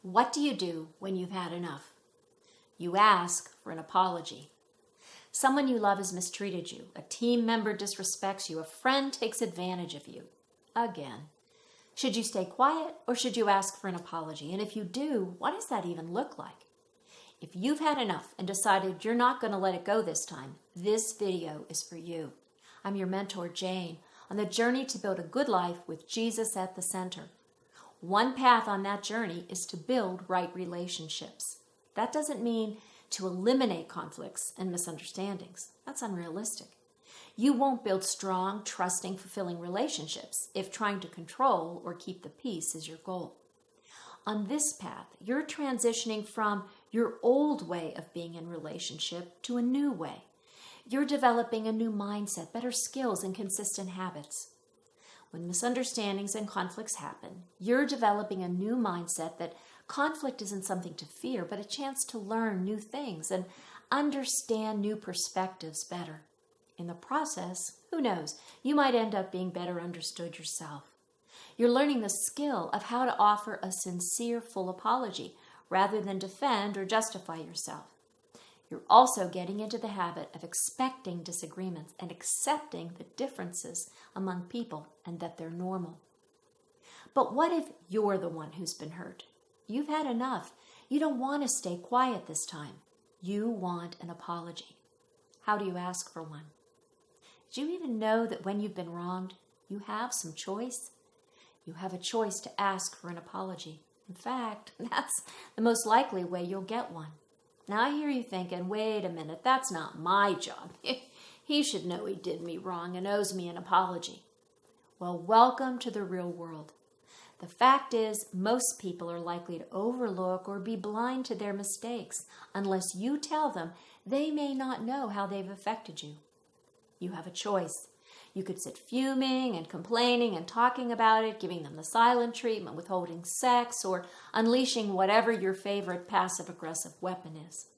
What do you do when you've had enough? You ask for an apology. Someone you love has mistreated you. A team member disrespects you. A friend takes advantage of you. Again. Should you stay quiet or should you ask for an apology? And if you do, what does that even look like? If you've had enough and decided you're not going to let it go this time, this video is for you. I'm your mentor, Jane, on the journey to build a good life with Jesus at the center. One path on that journey is to build right relationships. That doesn't mean to eliminate conflicts and misunderstandings. That's unrealistic. You won't build strong, trusting, fulfilling relationships if trying to control or keep the peace is your goal. On this path, you're transitioning from your old way of being in relationship to a new way. You're developing a new mindset, better skills, and consistent habits. When misunderstandings and conflicts happen, you're developing a new mindset that conflict isn't something to fear, but a chance to learn new things and understand new perspectives better. In the process, who knows, you might end up being better understood yourself. You're learning the skill of how to offer a sincere, full apology rather than defend or justify yourself. You're also getting into the habit of expecting disagreements and accepting the differences among people and that they're normal. But what if you're the one who's been hurt? You've had enough. You don't want to stay quiet this time. You want an apology. How do you ask for one? Do you even know that when you've been wronged, you have some choice? You have a choice to ask for an apology. In fact, that's the most likely way you'll get one. Now I hear you thinking, wait a minute, that's not my job. He should know he did me wrong and owes me an apology. Well, welcome to the real world. The fact is, most people are likely to overlook or be blind to their mistakes. Unless you tell them, they may not know how they've affected you. You have a choice. You could sit fuming and complaining and talking about it, giving them the silent treatment, withholding sex, or unleashing whatever your favorite passive-aggressive weapon is.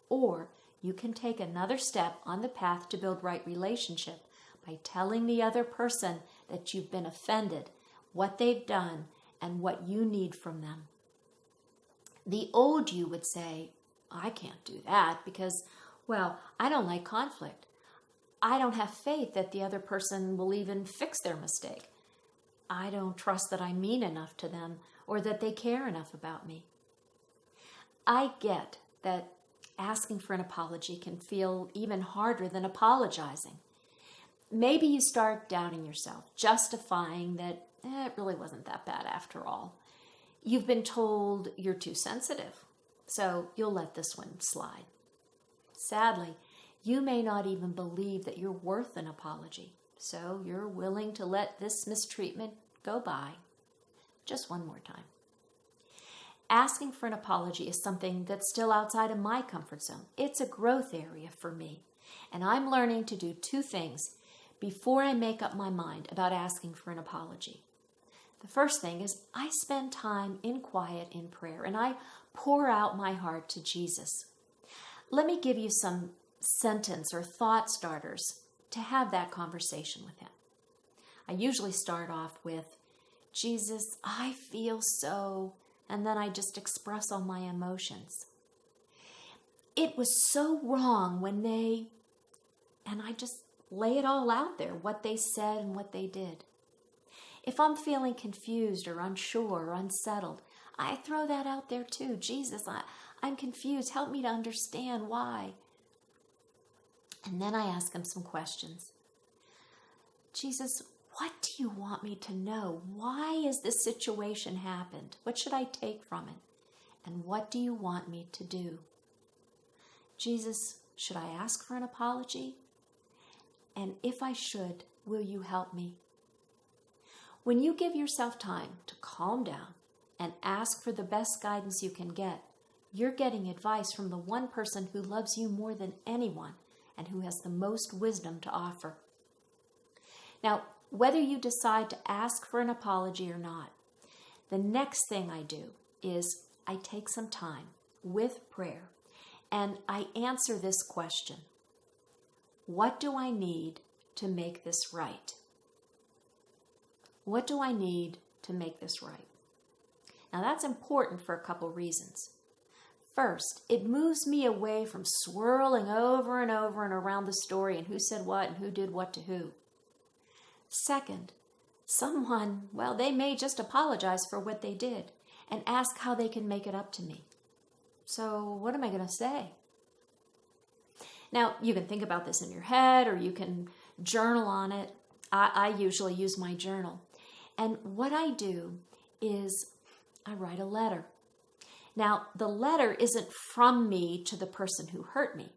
Or you can take another step on the path to build right relationship by telling the other person that you've been offended, what they've done, and what you need from them. The old you would say, I can't do that because, well, I don't like conflict. I don't have faith that the other person will even fix their mistake. I don't trust that I mean enough to them or that they care enough about me. I get that asking for an apology can feel even harder than apologizing. Maybe you start doubting yourself, justifying that it really wasn't that bad after all. You've been told you're too sensitive, so you'll let this one slide. Sadly, you may not even believe that you're worth an apology, so you're willing to let this mistreatment go by. Just one more time. Asking for an apology is something that's still outside of my comfort zone. It's a growth area for me, and I'm learning to do two things before I make up my mind about asking for an apology. The first thing is I spend time in quiet in prayer, and I pour out my heart to Jesus. Let me give you some sentence or thought starters to have that conversation with him. I usually start off with, Jesus, I feel so, and then I just express all my emotions. It was so wrong when and I just lay it all out there, what they said and what they did. If I'm feeling confused or unsure or unsettled, I throw that out there too. Jesus, I'm confused. Help me to understand why. And then I ask him some questions. Jesus, what do you want me to know? Why has this situation happened? What should I take from it? And what do you want me to do? Jesus, should I ask for an apology? And if I should, will you help me? When you give yourself time to calm down and ask for the best guidance you can get, you're getting advice from the one person who loves you more than anyone and who has the most wisdom to offer. Now, whether you decide to ask for an apology or not, the next thing I do is I take some time with prayer and I answer this question. What do I need to make this right? What do I need to make this right? Now that's important for a couple reasons. First, it moves me away from swirling over and over and around the story and who said what and who did what to who. Second, someone, well, they may just apologize for what they did and ask how they can make it up to me. So what am I going to say? Now, you can think about this in your head or you can journal on it. I usually use my journal. And what I do is I write a letter. Now, the letter isn't from me to the person who hurt me.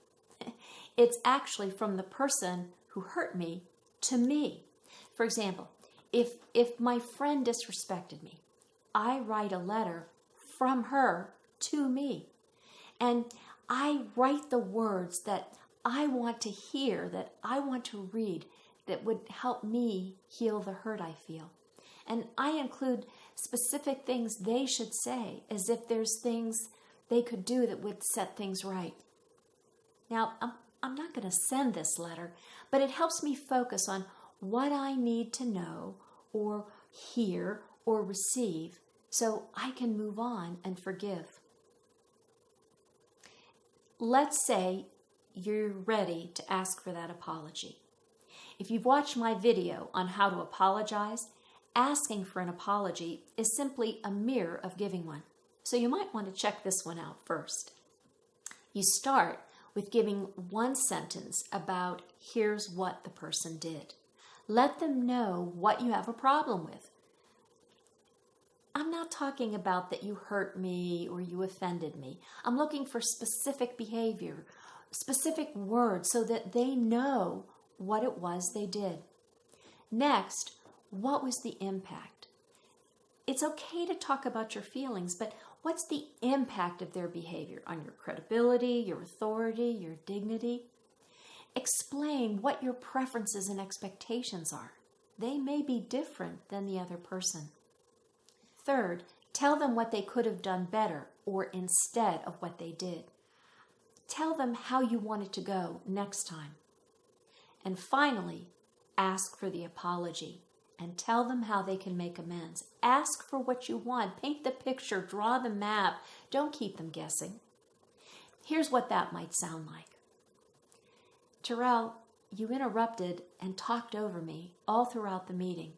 It's actually from the person who hurt me to me. For example, if my friend disrespected me, I write a letter from her to me. And I write the words that I want to hear, that I want to read, that would help me heal the hurt I feel. And I include specific things they should say, as if there's things they could do that would set things right. Now, I'm not going to send this letter, but it helps me focus on what I need to know or hear or receive so I can move on and forgive. Let's say you're ready to ask for that apology. If you've watched my video on how to apologize, asking for an apology is simply a mirror of giving one. So you might want to check this one out first. You start with giving one sentence about here's what the person did. Let them know what you have a problem with. I'm not talking about that you hurt me or you offended me. I'm looking for specific behavior, specific words so that they know what it was they did. Next, what was the impact? It's okay to talk about your feelings, but what's the impact of their behavior on your credibility, your authority, your dignity? Explain what your preferences and expectations are. They may be different than the other person. Third, tell them what they could have done better or instead of what they did. Tell them how you want it to go next time. And finally, ask for the apology and tell them how they can make amends. Ask for what you want. Paint the picture. Draw the map. Don't keep them guessing. Here's what that might sound like. Terrell, you interrupted and talked over me all throughout the meeting.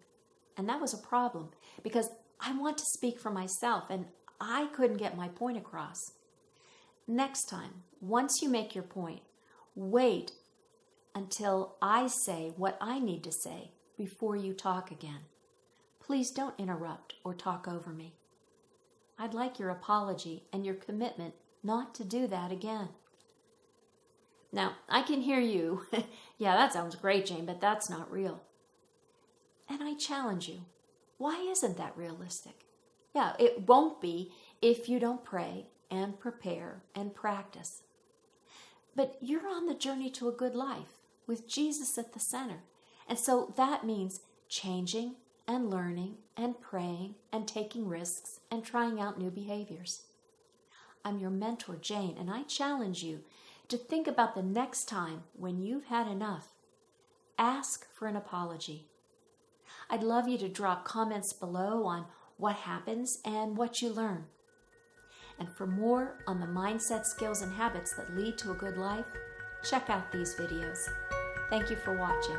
And that was a problem because I want to speak for myself and I couldn't get my point across. Next time, once you make your point, wait until I say what I need to say before you talk again. Please don't interrupt or talk over me. I'd like your apology and your commitment not to do that again. Now, I can hear you. Yeah, that sounds great, Jane, but that's not real. And I challenge you. Why isn't that realistic? Yeah, it won't be if you don't pray and prepare and practice. But you're on the journey to a good life with Jesus at the center. And so that means changing and learning and praying and taking risks and trying out new behaviors. I'm your mentor, Jane, and I challenge you to think about the next time when you've had enough. Ask for an apology. I'd love you to drop comments below on what happens and what you learn. And for more on the mindset, skills, and habits that lead to a good life, check out these videos. Thank you for watching.